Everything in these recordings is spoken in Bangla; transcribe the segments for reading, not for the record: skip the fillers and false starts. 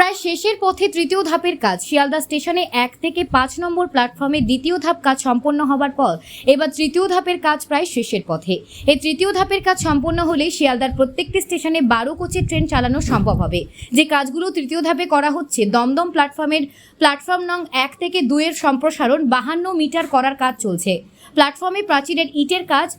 প্রায় শেষের পথে তৃতীয় ধাপের কাজ। শিয়ালদা স্টেশনে 1 থেকে 5 নম্বর প্ল্যাটফর্মে দ্বিতীয় ধাপ কাজ সম্পন্ন হবার পর এবার তৃতীয় ধাপের কাজ প্রায় শেষের পথে। এই তৃতীয় ধাপের কাজ সম্পন্ন হলে শিয়ালদার প্রত্যেকটি স্টেশনে 12 কোচের ট্রেন চালানো সম্ভব হবে। যে কাজগুলো তৃতীয় ধাপে করা হচ্ছে, দমদম প্ল্যাটফর্ম নং 1 থেকে 2 এর সম্প্রসারণ 52 মিটার করার কাজ চলছে। প্ল্যাটফর্মে প্রাচীরের ইটের কাজ,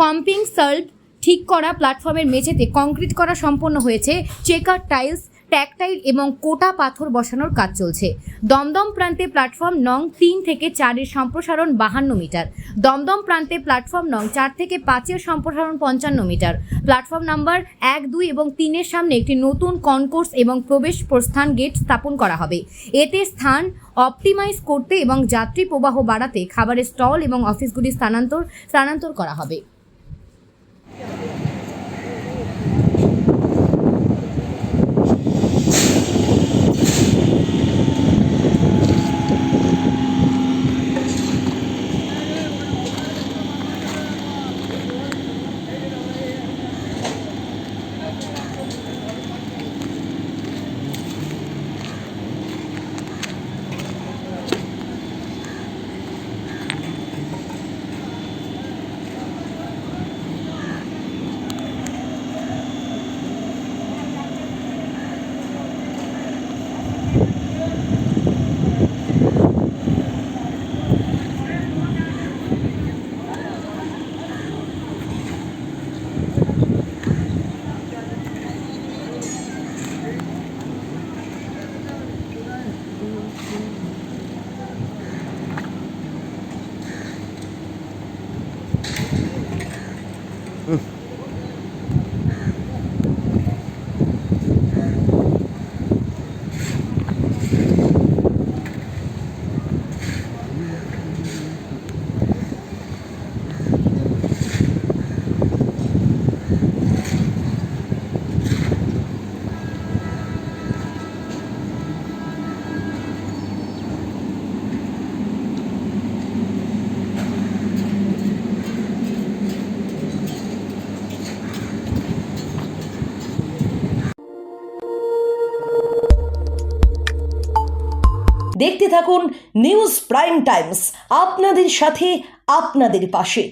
কম্পিং সল্ভ ঠিক করা, প্ল্যাটফর্মের মেঝেতে কংক্রিট করা সম্পন্ন হয়েছে, চেকার টাইলস, ট্যাকটাইল এবং কোটা পাথর বসানোর কাজ চলছে। দমদম প্রান্তে প্ল্যাটফর্ম নং 3 থেকে 4 এর সম্প্রসারণ 52 মিটার। দমদম প্রান্তে প্ল্যাটফর্ম নং 4 থেকে 5 এর সম্প্রসারণ 55 মিটার। প্ল্যাটফর্ম নাম্বার 1, 2 এবং 3 এর সামনে একটি নতুন কনকোর্স এবং প্রবেশ প্রস্থান গেট স্থাপন করা হবে। এতে স্থান অপটিমাইজ করতে এবং যাত্রী প্রবাহ বাড়াতে খাবারের স্টল এবং অফিসগুলি স্থানান্তর করা হবে। দেখতে থাকুন নিউজ প্রাইম টাইমস, আপনাদের সাথে, আপনাদের পাশে।